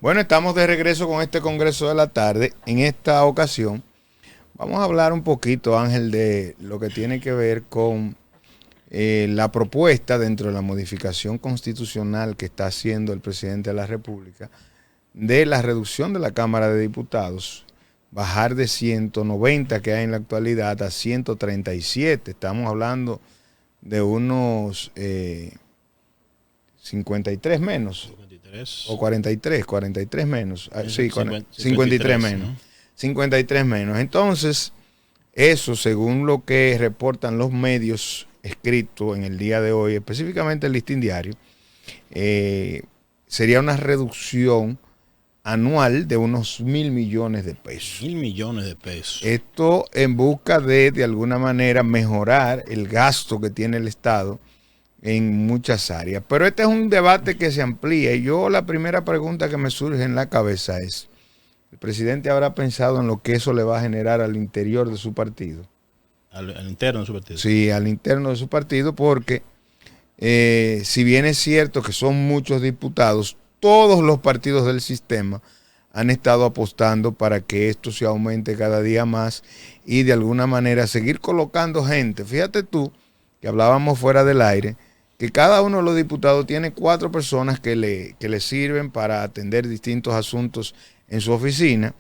Bueno, estamos de regreso con este Congreso de la Tarde. En esta ocasión vamos a hablar un poquito, Ángel, de lo que tiene que ver con la propuesta dentro de la modificación constitucional que está haciendo el presidente de la República de la reducción de la Cámara de Diputados, bajar de 190 que hay en la actualidad a 137. Estamos hablando de unos 53 menos. 53. O 43 menos. Sí, 53 menos. ¿no? 53 menos. Entonces, eso, según lo que reportan los medios escritos en el día de hoy, específicamente el Listín Diario, sería una reducción anual de unos 1.000 millones de pesos. 1.000 millones de pesos. Esto en busca de alguna manera, mejorar el gasto que tiene el Estado en muchas áreas. Pero este es un debate que se amplía y yo la primera pregunta que me surge en la cabeza es, ¿el presidente habrá pensado en lo que eso le va a generar al interior de su partido? Al interno de su partido. Sí, al interno de su partido, porque si bien es cierto que son muchos diputados, todos los partidos del sistema han estado apostando para que esto se aumente cada día más y de alguna manera seguir colocando gente. Fíjate tú, que hablábamos fuera del aire, que cada uno de los diputados tiene 4 personas que le sirven para atender distintos asuntos en su oficina.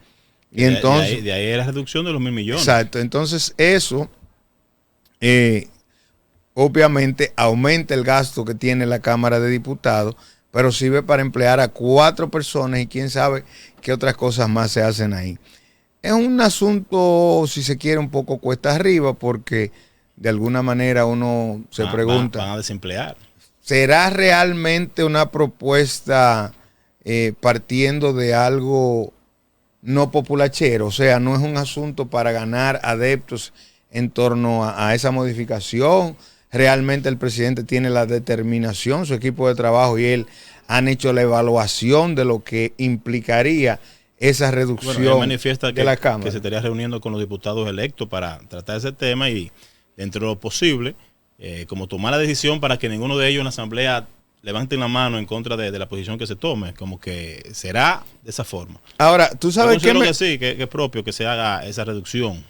Y entonces, de ahí la reducción de los 1.000 millones. Exacto. Entonces eso obviamente aumenta el gasto que tiene la Cámara de Diputados, pero sirve para emplear a 4 personas y quién sabe qué otras cosas más se hacen ahí. Es un asunto, si se quiere, un poco cuesta arriba, porque de alguna manera uno se pregunta, van a desemplear. ¿Será realmente una propuesta partiendo de algo no populachero? O sea, no es un asunto para ganar adeptos en torno a esa modificación. Realmente el presidente tiene la determinación, su equipo de trabajo y él han hecho la evaluación de lo que implicaría esa reducción de la Cámara. Que se estaría reuniendo con los diputados electos para tratar ese tema y dentro de lo posible, como tomar la decisión para que ninguno de ellos en la asamblea levanten la mano en contra de la posición que se tome, como que será de esa forma. Ahora, tú sabes que sí, que es propio que se haga esa reducción.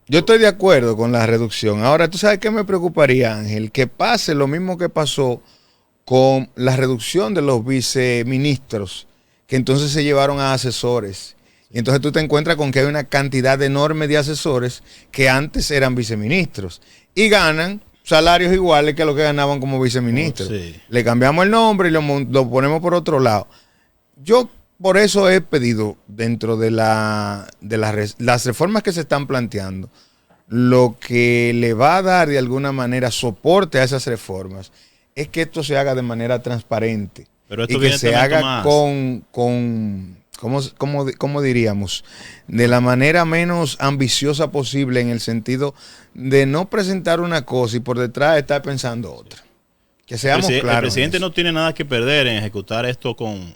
Yo estoy de acuerdo con la reducción. Ahora, tú sabes qué me preocuparía, Ángel, que pase lo mismo que pasó con la reducción de los viceministros, que entonces se llevaron a asesores. Y entonces tú te encuentras con que hay una cantidad enorme de asesores que antes eran viceministros y ganan salarios iguales que lo que ganaban como viceministros. Sí. Le cambiamos el nombre y lo ponemos por otro lado. Yo por eso he pedido dentro de las reformas que se están planteando, lo que le va a dar de alguna manera soporte a esas reformas es que esto se haga de manera transparente. Pero esto y que se haga ¿cómo diríamos? De la manera menos ambiciosa posible, en el sentido de no presentar una cosa y por detrás estar pensando otra. Que seamos claros. El presidente no tiene nada que perder en ejecutar esto con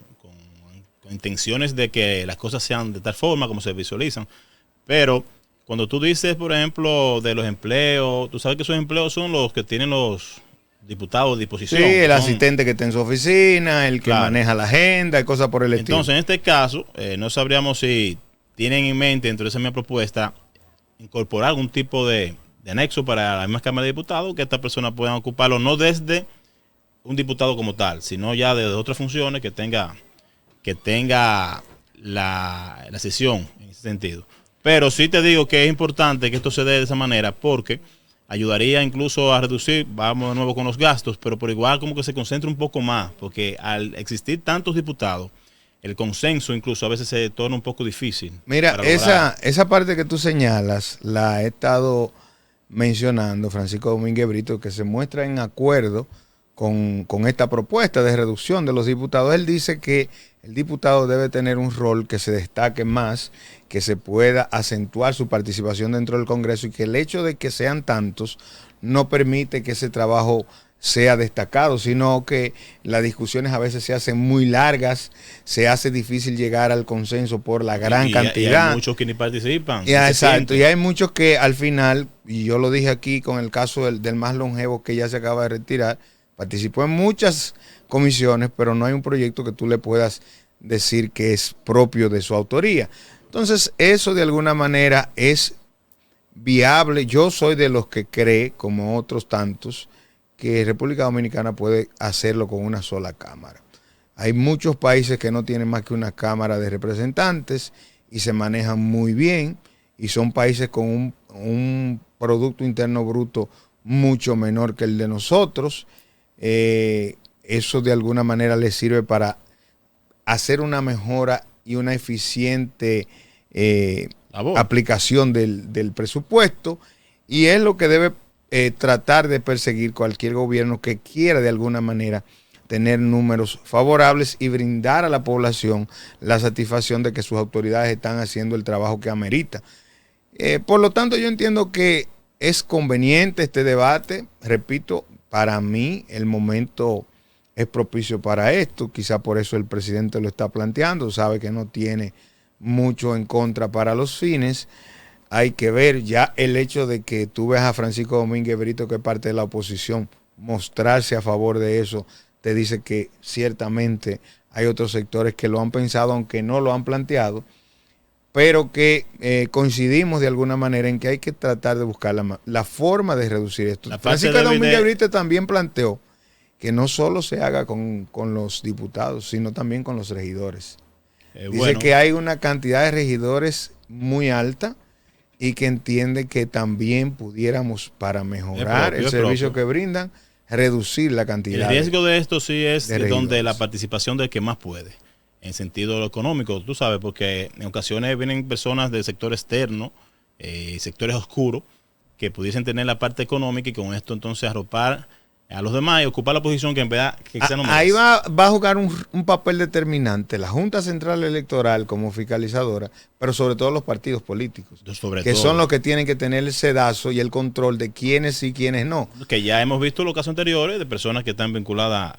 intenciones de que las cosas sean de tal forma como se visualizan. Pero cuando tú dices, por ejemplo, de los empleos, tú sabes que esos empleos son los que tienen los diputados de disposición. Sí, el asistente que está en su oficina, el que maneja la agenda y cosas por el estilo. Entonces, en este caso, no sabríamos si tienen en mente, dentro de esa misma propuesta, incorporar algún tipo de anexo para la misma Cámara de Diputados, que estas personas puedan ocuparlo no desde un diputado como tal, sino ya desde otras funciones que tenga la sesión en ese sentido. Pero sí te digo que es importante que esto se dé de esa manera, porque ayudaría incluso a reducir, vamos de nuevo con los gastos, pero por igual como que se concentre un poco más, porque al existir tantos diputados, el consenso incluso a veces se torna un poco difícil. Mira, esa parte que tú señalas, la he estado mencionando Francisco Domínguez Brito, que se muestra en acuerdo con esta propuesta de reducción de los diputados. Él dice que el diputado debe tener un rol que se destaque más, que se pueda acentuar su participación dentro del Congreso y que el hecho de que sean tantos no permite que ese trabajo sea destacado, sino que las discusiones a veces se hacen muy largas, se hace difícil llegar al consenso por la gran cantidad. Y hay muchos que ni participan. Exacto, y hay muchos que al final, y yo lo dije aquí con el caso del más longevo que ya se acaba de retirar, participó en muchas comisiones, pero no hay un proyecto que tú le puedas decir que es propio de su autoría. Entonces, eso de alguna manera es viable. Yo soy de los que cree, como otros tantos, que República Dominicana puede hacerlo con una sola cámara. Hay muchos países que no tienen más que una cámara de representantes y se manejan muy bien, y son países con un Producto Interno Bruto mucho menor que el de nosotros. Eso de alguna manera les sirve para hacer una mejora y una eficiente aplicación del presupuesto, y es lo que debe tratar de perseguir cualquier gobierno que quiera de alguna manera tener números favorables y brindar a la población la satisfacción de que sus autoridades están haciendo el trabajo que amerita. Por lo tanto, yo entiendo que es conveniente este debate. Repito, para mí el momento es propicio para esto. Quizá por eso el presidente lo está planteando. Sabe que no tiene mucho en contra para los fines. Hay que ver ya el hecho de que tú ves a Francisco Domínguez Brito, que es parte de la oposición, mostrarse a favor de eso, te dice que ciertamente hay otros sectores que lo han pensado, aunque no lo han planteado, pero que coincidimos de alguna manera en que hay que tratar de buscar la forma de reducir esto. Francisco Domínguez Brito también planteó que no solo se haga con los diputados, sino también con los regidores. Dice que hay una cantidad de regidores muy alta y que entiende que también pudiéramos, para mejorar el servicio que brindan, reducir la cantidad. El riesgo de esto sí es donde la participación del que más puede, en sentido económico, tú sabes, porque en ocasiones vienen personas del sector externo, sectores oscuros, que pudiesen tener la parte económica y con esto entonces arropar a los demás y ocupar la posición que en verdad que se no merece. Ahí va a jugar un papel determinante la Junta Central Electoral como fiscalizadora, pero sobre todo los partidos políticos, son los que tienen que tener el sedazo y el control de quiénes sí y quiénes no. Que ya hemos visto los casos anteriores de personas que están vinculadas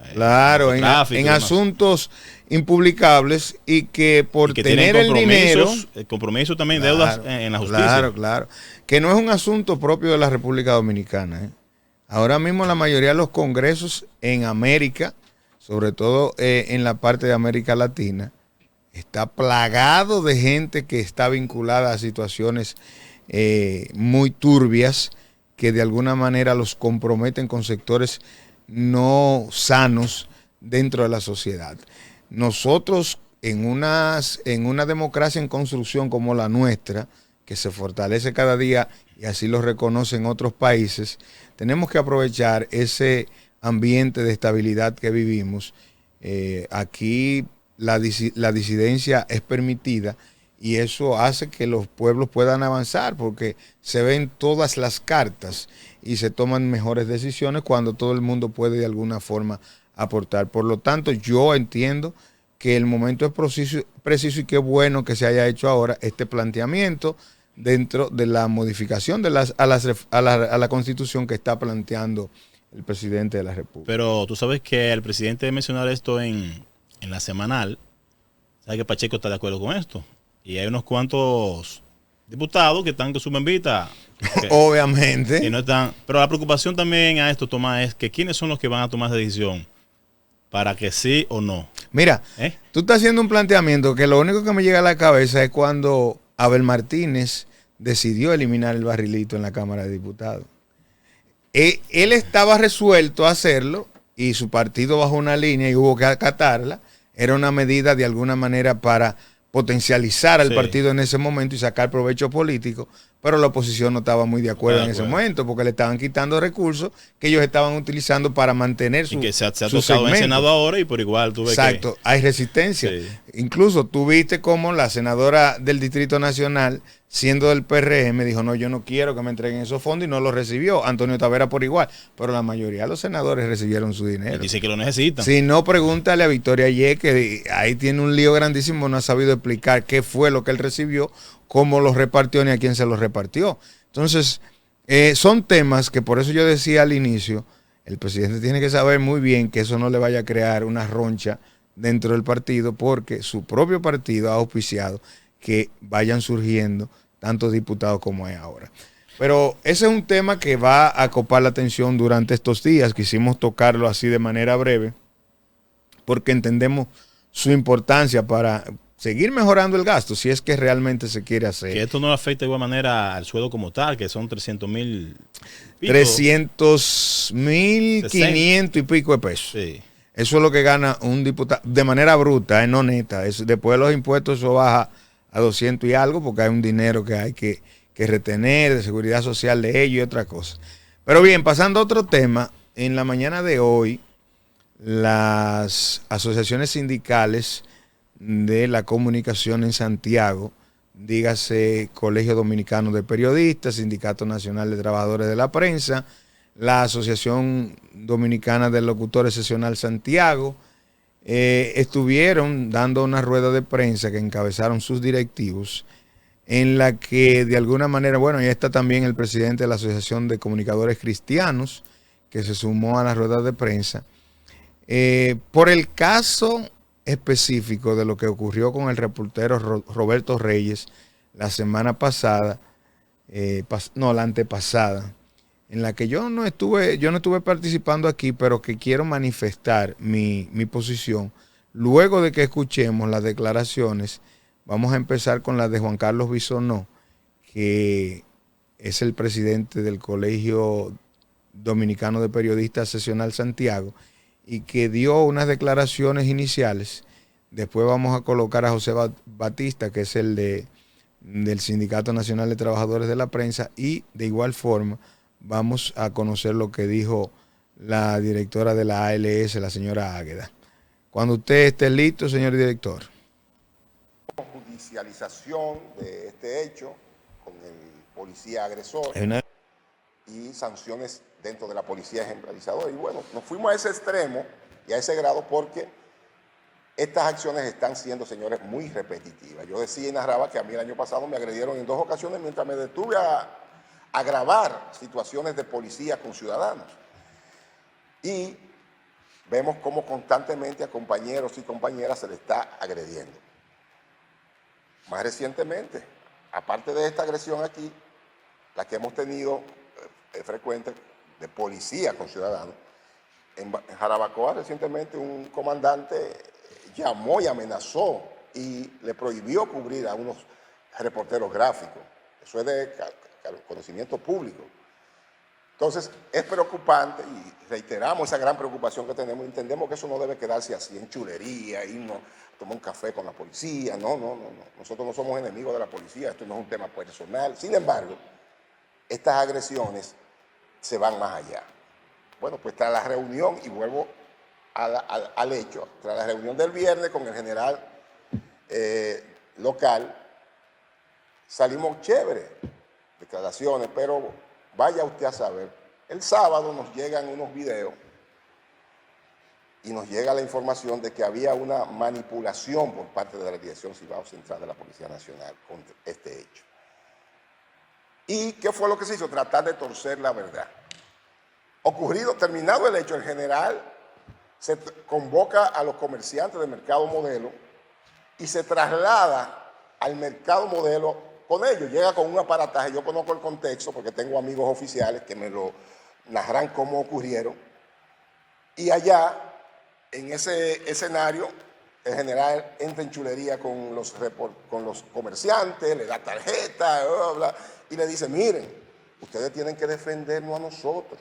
en asuntos impublicables y que por tener el dinero, compromiso también, deudas en la justicia. Claro, que no es un asunto propio de la República Dominicana. Ahora mismo la mayoría de los congresos en América, sobre todo en la parte de América Latina, está plagado de gente que está vinculada a situaciones muy turbias que de alguna manera los comprometen con sectores no sanos dentro de la sociedad. Nosotros en una democracia en construcción como la nuestra, que se fortalece cada día y así lo reconocen otros países, tenemos que aprovechar ese ambiente de estabilidad que vivimos. Aquí la disidencia es permitida y eso hace que los pueblos puedan avanzar porque se ven todas las cartas y se toman mejores decisiones cuando todo el mundo puede de alguna forma aportar. Por lo tanto, yo entiendo que el momento es preciso y qué bueno que se haya hecho ahora este planteamiento dentro de la modificación de a la Constitución que está planteando el presidente de la República. Pero tú sabes que el presidente mencionar esto en la semanal, sabe que Pacheco está de acuerdo con esto. Y hay unos cuantos diputados que están con su membita. Obviamente. Y no están, pero la preocupación también a esto, Tomás, es que quiénes son los que van a tomar esa decisión para que sí o no. Mira, tú estás haciendo un planteamiento que lo único que me llega a la cabeza es cuando Abel Martínez decidió eliminar el barrilito en la Cámara de Diputados. Él estaba resuelto a hacerlo y su partido bajó una línea y hubo que acatarla. Era una medida de alguna manera para potencializar al partido en ese momento y sacar provecho político, pero la oposición no estaba muy de acuerdo en ese momento porque le estaban quitando recursos que ellos estaban utilizando para mantener su, y que se ha tocado en el Senado ahora y por igual tú ves. Exacto, hay resistencia. Incluso tú viste cómo la senadora del Distrito Nacional, siendo del PRM, dijo, no, yo no quiero que me entreguen esos fondos y no los recibió. Antonio Tavera por igual, pero la mayoría de los senadores recibieron su dinero. Él dice que lo necesitan. Si no, pregúntale a Victoria Ye, que ahí tiene un lío grandísimo, no ha sabido explicar qué fue lo que él recibió, cómo los repartió ni a quién se los repartió. Entonces, son temas que por eso yo decía al inicio, el presidente tiene que saber muy bien que eso no le vaya a crear una roncha dentro del partido, porque su propio partido ha auspiciado que vayan surgiendo tantos diputados como hay ahora. Pero ese es un tema que va a copar la atención durante estos días. Quisimos tocarlo así de manera breve, porque entendemos su importancia para seguir mejorando el gasto, si es que realmente se quiere hacer. Que esto no afecta de igual manera al sueldo como tal, que son 300,000. 300,500 y pico de pesos. Sí. Eso es lo que gana un diputado de manera bruta, no neta. Después de los impuestos eso baja a 200 y algo porque hay un dinero que hay que retener de seguridad social de ellos y otra cosa. Pero bien, pasando a otro tema, en la mañana de hoy las asociaciones sindicales de la comunicación en Santiago, dígase Colegio Dominicano de Periodistas, Sindicato Nacional de Trabajadores de la Prensa, la Asociación Dominicana de Locutores Seccional Santiago, estuvieron dando una rueda de prensa que encabezaron sus directivos, en la que de alguna manera, bueno, y está también el presidente de la Asociación de Comunicadores Cristianos, que se sumó a la rueda de prensa, por el caso específico de lo que ocurrió con el reportero Roberto Reyes la semana pasada, la antepasada, en la que yo no estuve participando aquí, pero que quiero manifestar mi posición. Luego de que escuchemos las declaraciones, vamos a empezar con la de Juan Carlos Bisonó, que es el presidente del Colegio Dominicano de Periodistas Seccional Santiago, y que dio unas declaraciones iniciales. Después vamos a colocar a José Batista, que es el del Sindicato Nacional de Trabajadores de la Prensa, y de igual forma vamos a conocer lo que dijo la directora de la ALS, la señora Águeda. Cuando usted esté listo, señor director. Judicialización de este hecho con el policía agresor y sanciones dentro de la policía ejemplarizadora. Y bueno, nos fuimos a ese extremo y a ese grado porque estas acciones están siendo, señores, muy repetitivas. Yo decía y narraba que a mí el año pasado me agredieron en 2 ocasiones mientras me detuve a grabar situaciones de policía con ciudadanos. Y vemos cómo constantemente a compañeros y compañeras se les está agrediendo. Más recientemente, aparte de esta agresión aquí, la que hemos tenido frecuente de policía con ciudadanos, en Jarabacoa recientemente un comandante llamó y amenazó y le prohibió cubrir a unos reporteros gráficos. Eso es de conocimiento público. Entonces, es preocupante y reiteramos esa gran preocupación que tenemos. Entendemos que eso no debe quedarse así en chulería, irnos a tomar un café con la policía. No. Nosotros no somos enemigos de la policía, esto no es un tema personal. Sin embargo, estas agresiones se van más allá. Bueno, pues tras la reunión, y vuelvo al hecho, tras la reunión del viernes con el general local, salimos chévere, declaraciones, pero vaya usted a saber, el sábado nos llegan unos videos y nos llega la información de que había una manipulación por parte de la Dirección Cibao Central de la Policía Nacional con este hecho. ¿Y qué fue lo que se hizo? Tratar de torcer la verdad. Terminado el hecho, el general se convoca a los comerciantes del mercado modelo y se traslada al mercado modelo con ellos. Llega con un aparataje. Yo conozco el contexto porque tengo amigos oficiales que me lo narran cómo ocurrieron. Y allá, en ese escenario, el general entra en chulería con los comerciantes, le da tarjeta, bla, bla, y le dice, miren, ustedes tienen que defendernos a nosotros.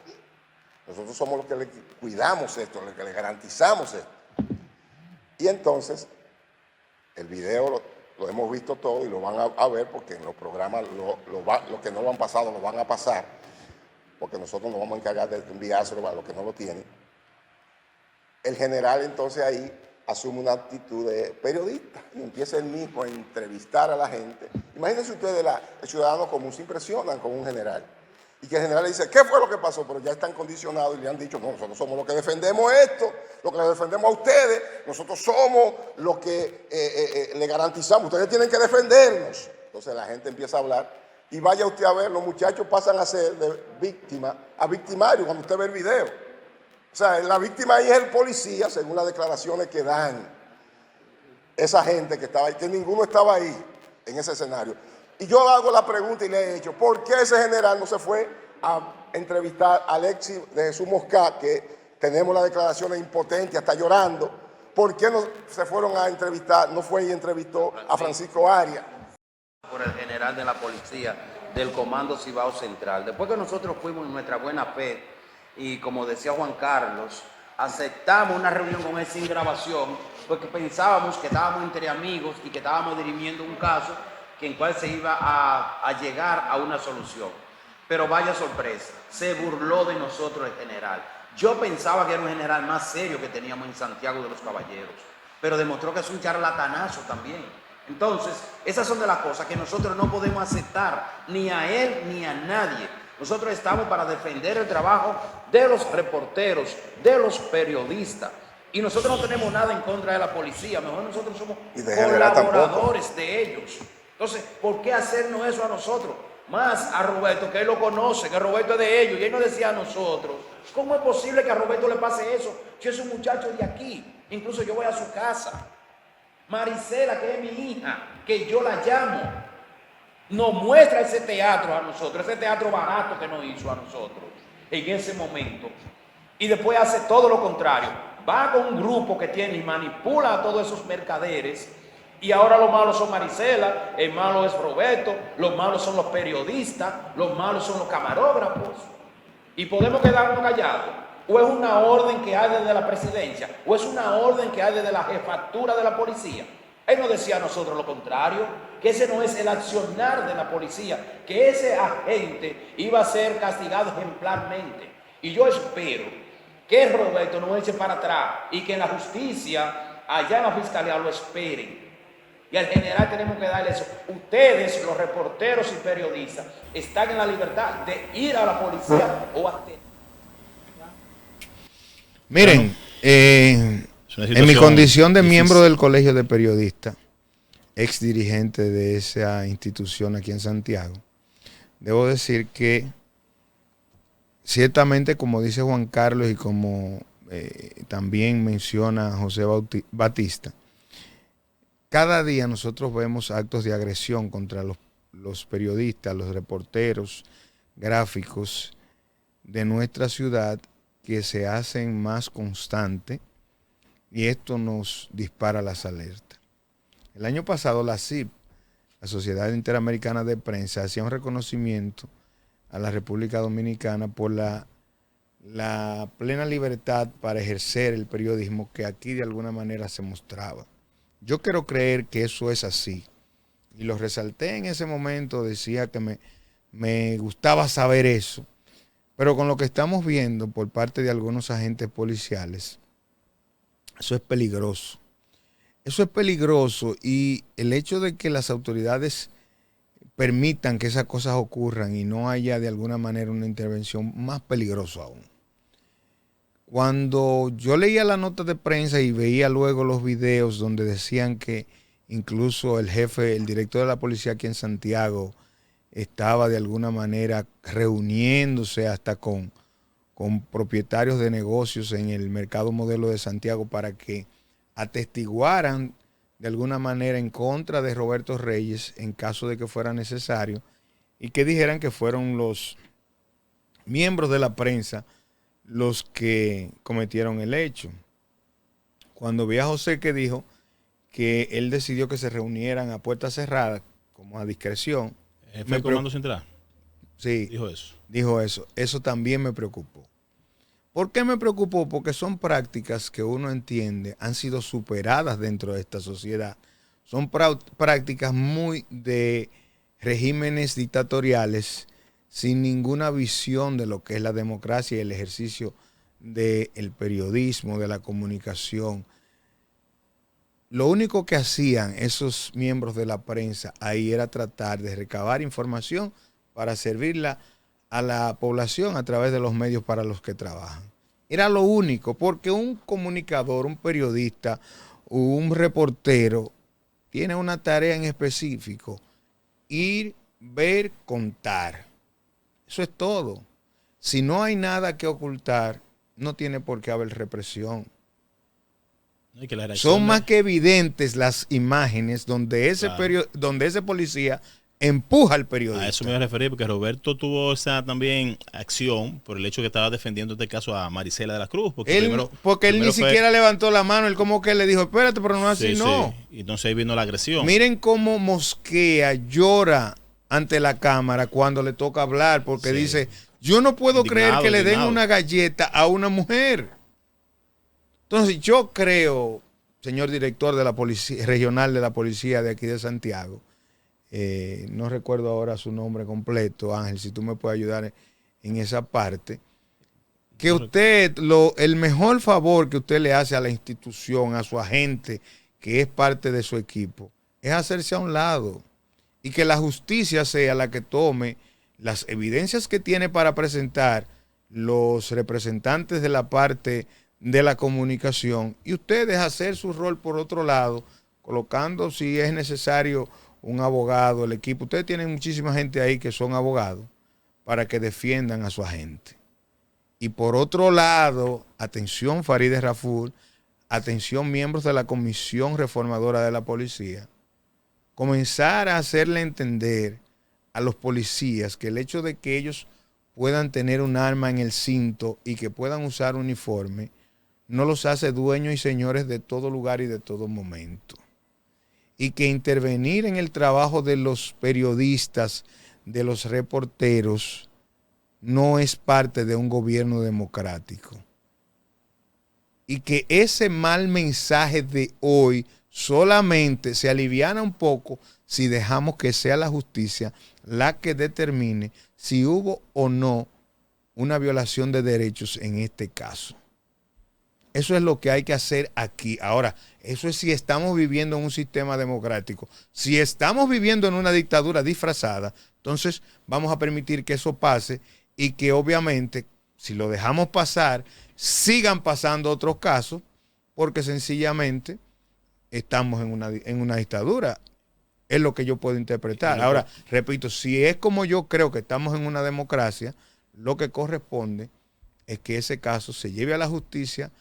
Nosotros somos los que le cuidamos esto, los que le garantizamos esto. Y entonces, el video lo hemos visto todo y lo van a ver porque en los programas, los que no lo han pasado lo van a pasar, porque nosotros nos vamos a encargar de enviárselo a los que no lo tienen. El general entonces ahí asume una actitud de periodista y empieza él mismo a entrevistar a la gente. Imagínense ustedes, el ciudadano común se impresionan con un general. Y que el general le dice, ¿qué fue lo que pasó? Pero ya están condicionados y le han dicho, no, nosotros somos los que defendemos esto, los que les defendemos a ustedes, nosotros somos los que le garantizamos, ustedes tienen que defendernos. Entonces la gente empieza a hablar y vaya usted a ver, los muchachos pasan a ser de víctima a victimario cuando usted ve el video. O sea, la víctima ahí es el policía, según las declaraciones que dan esa gente que estaba ahí, que ninguno estaba ahí en ese escenario. Y yo hago la pregunta y le he hecho, ¿por qué ese general no se fue a entrevistar a Alexis de Jesús Moscat, que tenemos las declaraciones impotentes, hasta llorando? ¿por qué no se fueron a entrevistar? No fue y entrevistó a Francisco Arias. Por el general de la policía del Comando Cibao Central. Después que nosotros fuimos en nuestra buena fe y como decía Juan Carlos, aceptamos una reunión con él sin grabación porque pensábamos que estábamos entre amigos y que estábamos dirimiendo un caso en cual se iba a llegar a una solución. Pero vaya sorpresa, se burló de nosotros el general. Yo pensaba que era un general más serio que teníamos en Santiago de los Caballeros, pero demostró que es un charlatanazo también. Entonces, esas son de las cosas que nosotros no podemos aceptar, ni a él ni a nadie. Nosotros estamos para defender el trabajo de los reporteros, de los periodistas. Y nosotros no tenemos nada en contra de la policía, mejor nosotros somos colaboradores de ellos. Entonces, ¿por qué hacernos eso a nosotros? Más a Roberto, que él lo conoce, que Roberto es de ellos, y él nos decía a nosotros, ¿cómo es posible que a Roberto le pase eso? Si es un muchacho de aquí, incluso yo voy a su casa. Marisela, que es mi hija, que yo la llamo, nos muestra ese teatro a nosotros, ese teatro barato que nos hizo a nosotros en ese momento. Y después hace todo lo contrario. Va con un grupo que tiene y manipula a todos esos mercaderes. Y ahora los malos son Marisela, el malo es Roberto, los malos son los periodistas, los malos son los camarógrafos. Y podemos quedarnos callados. ¿O es una orden que hay desde la presidencia? ¿O es una orden que hay desde la jefatura de la policía? Él nos decía a nosotros lo contrario, que ese no es el accionar de la policía, que ese agente iba a ser castigado ejemplarmente. Y yo espero que Roberto no eche para atrás y que en la justicia, allá en la fiscalía, lo esperen. Y al general tenemos que darle eso. Ustedes, los reporteros y periodistas, están en la libertad de ir a la policía o a... Miren, en mi condición de miembro del Colegio de Periodistas, ex dirigente de esa institución aquí en Santiago, debo decir que ciertamente, como dice Juan Carlos y como también menciona José Batista, cada día nosotros vemos actos de agresión contra los periodistas, los reporteros, gráficos de nuestra ciudad, que se hacen más constantes, y esto nos dispara las alertas. El año pasado la SIP, la Sociedad Interamericana de Prensa, hacía un reconocimiento a la República Dominicana por la plena libertad para ejercer el periodismo que aquí de alguna manera se mostraba. Yo quiero creer que eso es así, y lo resalté en ese momento, decía que me gustaba saber eso. Pero con lo que estamos viendo por parte de algunos agentes policiales, eso es peligroso. Eso es peligroso, y el hecho de que las autoridades permitan que esas cosas ocurran y no haya de alguna manera una intervención, más peligroso aún. Cuando yo leía la nota de prensa y veía luego los videos donde decían que incluso el jefe, el director de la policía aquí en Santiago, estaba de alguna manera reuniéndose hasta con propietarios de negocios en el mercado modelo de Santiago para que atestiguaran de alguna manera en contra de Roberto Reyes en caso de que fuera necesario, y que dijeran que fueron los miembros de la prensa los que cometieron el hecho. Cuando vi a José que dijo que él decidió que se reunieran a puertas cerradas, como a discreción, ¿Fue el Comando Central? Sí. Dijo eso. Dijo eso. Eso también me preocupó. ¿Por qué me preocupó? Porque son prácticas que uno entiende han sido superadas dentro de esta sociedad. Son prácticas muy de regímenes dictatoriales sin ninguna visión de lo que es la democracia y el ejercicio del periodismo, de la comunicación. Lo único que hacían esos miembros de la prensa ahí era tratar de recabar información para servirla a la población a través de los medios para los que trabajan. Era lo único, porque un comunicador, un periodista, un reportero tiene una tarea en específico: ir, ver, contar. Eso es todo. Si no hay nada que ocultar, no tiene por qué haber represión. Son más que evidentes las imágenes donde ese policía empuja al A periodista. eso me voy a referir, porque Roberto tuvo esa también acción por el hecho que estaba defendiendo este caso a Marisela de la Cruz. Porque Él ni siquiera levantó la mano, él como que le dijo, espérate, pero no así, sí, no. sí. Y entonces ahí vino la agresión. Miren cómo mosquea, llora ante la cámara cuando le toca hablar, porque Sí. dice, yo no puedo Indignado, creer que le den indignado. una galleta a una mujer. Entonces yo creo, señor director de la policía regional de la policía de aquí de Santiago, no recuerdo ahora su nombre completo, Ángel, si tú me puedes ayudar en esa parte, que usted, el mejor favor que usted le hace a la institución, a su agente, que es parte de su equipo, es hacerse a un lado y que la justicia sea la que tome las evidencias que tiene para presentar los representantes de la parte de la comunicación y ustedes hacer su rol por otro lado, colocando si es necesario un abogado, el equipo. Ustedes tienen muchísima gente ahí que son abogados para que defiendan a su agente. Y por otro lado, atención Farideh Raful, atención miembros de la Comisión Reformadora de la Policía, comenzar a hacerle entender a los policías que el hecho de que ellos puedan tener un arma en el cinto y que puedan usar uniforme, no los hace dueños y señores de todo lugar y de todo momento. Y que intervenir en el trabajo de los periodistas, de los reporteros, no es parte de un gobierno democrático. Y que ese mal mensaje de hoy solamente se aliviana un poco si dejamos que sea la justicia la que determine si hubo o no una violación de derechos en este caso. Eso es lo que hay que hacer aquí. Ahora, eso es si estamos viviendo en un sistema democrático. Si estamos viviendo en una dictadura disfrazada, entonces vamos a permitir que eso pase y que obviamente, si lo dejamos pasar, sigan pasando otros casos, porque sencillamente estamos en una dictadura. Es lo que yo puedo interpretar. Ahora, repito, si es como yo creo que estamos en una democracia, lo que corresponde es que ese caso se lleve a la justicia,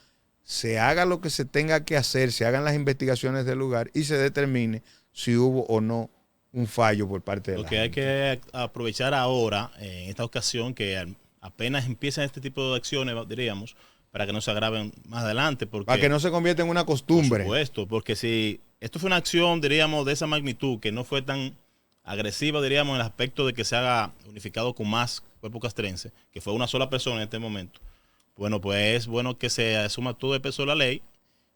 se haga lo que se tenga que hacer, se hagan las investigaciones del lugar y se determine si hubo o no un fallo por parte de la gente. Lo que hay que aprovechar ahora, en esta ocasión, que apenas empiezan este tipo de acciones, diríamos, para que no se agraven más adelante. Porque, para que no se convierta en una costumbre. Por supuesto, porque si esto fue una acción, diríamos, de esa magnitud, que no fue tan agresiva, diríamos, en el aspecto de que se haga unificado con más cuerpo castrense, que fue una sola persona en este momento, bueno, pues es bueno que se asuma todo el peso de la ley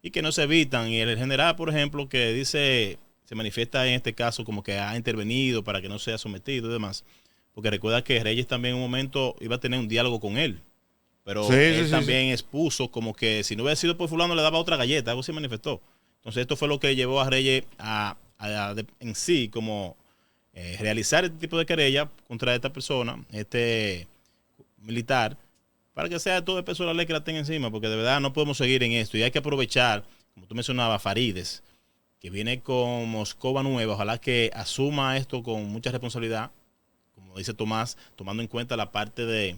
y que no se evitan. Y el general, por ejemplo, que dice, se manifiesta en este caso como que ha intervenido para que no sea sometido y demás, porque recuerda que Reyes también en un momento iba a tener un diálogo con él, pero él también expuso como que si no hubiera sido por fulano le daba otra galleta, algo se manifestó. Entonces esto fue lo que llevó a Reyes en sí como realizar este tipo de querella contra esta persona, este militar, para que sea todo el peso de la ley que la tenga encima, porque de verdad no podemos seguir en esto y hay que aprovechar, como tú mencionabas, Farideh, que viene con Moscova nueva, ojalá que asuma esto con mucha responsabilidad, como dice Tomás, tomando en cuenta la parte de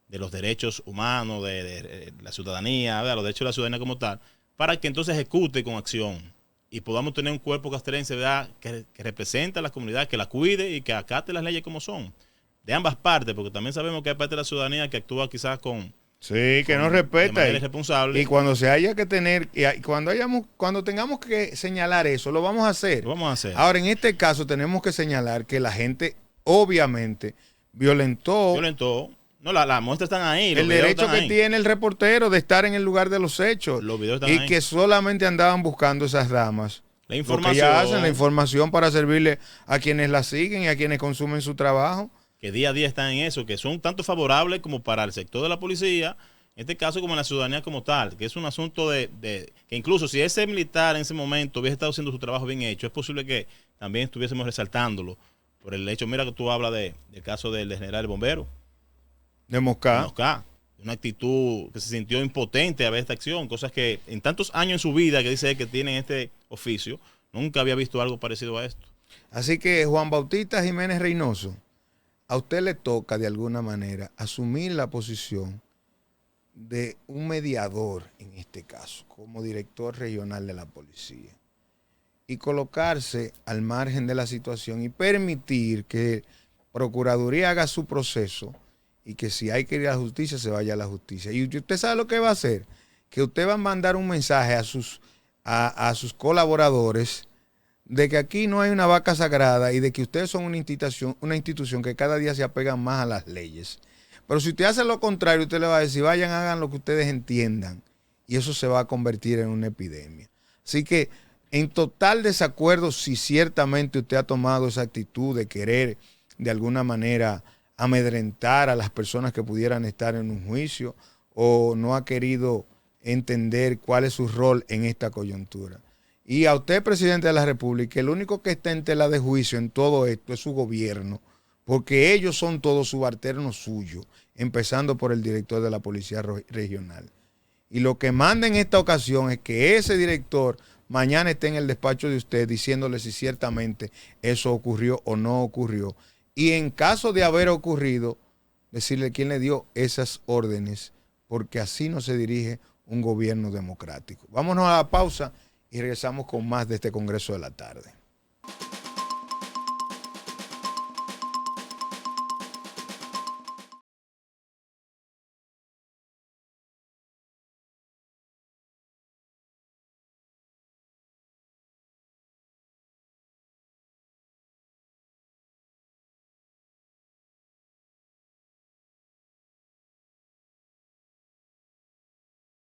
los derechos humanos, de la ciudadanía, ¿verdad? Los derechos de la ciudadanía como tal, para que entonces ejecute con acción y podamos tener un cuerpo castrense, ¿verdad?, que represente a la comunidad, que la cuide y que acate las leyes como son, de ambas partes, porque también sabemos que hay parte de la ciudadanía que actúa quizás con... Sí, que no respeta. Y cuando se haya que tener, y cuando tengamos que señalar eso, lo vamos a hacer. Lo vamos a hacer. Ahora, en este caso, tenemos que señalar que la gente, obviamente, violentó. No, las muestras están ahí. El derecho que tiene el reportero de estar en el lugar de los hechos. Los videos están y ahí. Que solamente andaban buscando esas damas. La información. Lo que ya hacen, la información para servirle a quienes la siguen y a quienes consumen su trabajo. Que día a día están en eso, que son tanto favorables como para el sector de la policía, en este caso como en la ciudadanía como tal, que es un asunto de que incluso si ese militar en ese momento hubiese estado haciendo su trabajo bien hecho, es posible que también estuviésemos resaltándolo por el hecho, mira que tú hablas del caso del general bombero. De Moscá. Una actitud que se sintió impotente a ver esta acción, cosas que en tantos años en su vida que dice él que tiene en este oficio, nunca había visto algo parecido a esto. Así que Juan Bautista Jiménez Reynoso, a usted le toca de alguna manera asumir la posición de un mediador en este caso, como director regional de la policía. y colocarse al margen de la situación y permitir que Procuraduría haga su proceso y que si hay que ir a la justicia, se vaya a la justicia. Y usted sabe lo que va a hacer, que usted va a mandar un mensaje a sus colaboradores de que aquí no hay una vaca sagrada y de que ustedes son una institución que cada día se apega más a las leyes. Pero si usted hace lo contrario, usted le va a decir, vayan, hagan lo que ustedes entiendan. Y eso se va a convertir en una epidemia. Así que en total desacuerdo si ciertamente usted ha tomado esa actitud de querer de alguna manera amedrentar a las personas que pudieran estar en un juicio o no ha querido entender cuál es su rol en esta coyuntura. Y a usted, presidente de la República, el único que está en tela de juicio en todo esto es su gobierno, porque ellos son todos subalternos suyos, empezando por el director de la Policía Regional. Y lo que manda en esta ocasión es que ese director mañana esté en el despacho de usted diciéndole si ciertamente eso ocurrió o no ocurrió. Y en caso de haber ocurrido, decirle quién le dio esas órdenes, porque así no se dirige un gobierno democrático. Vámonos a la pausa y regresamos con más de este Congreso de la Tarde.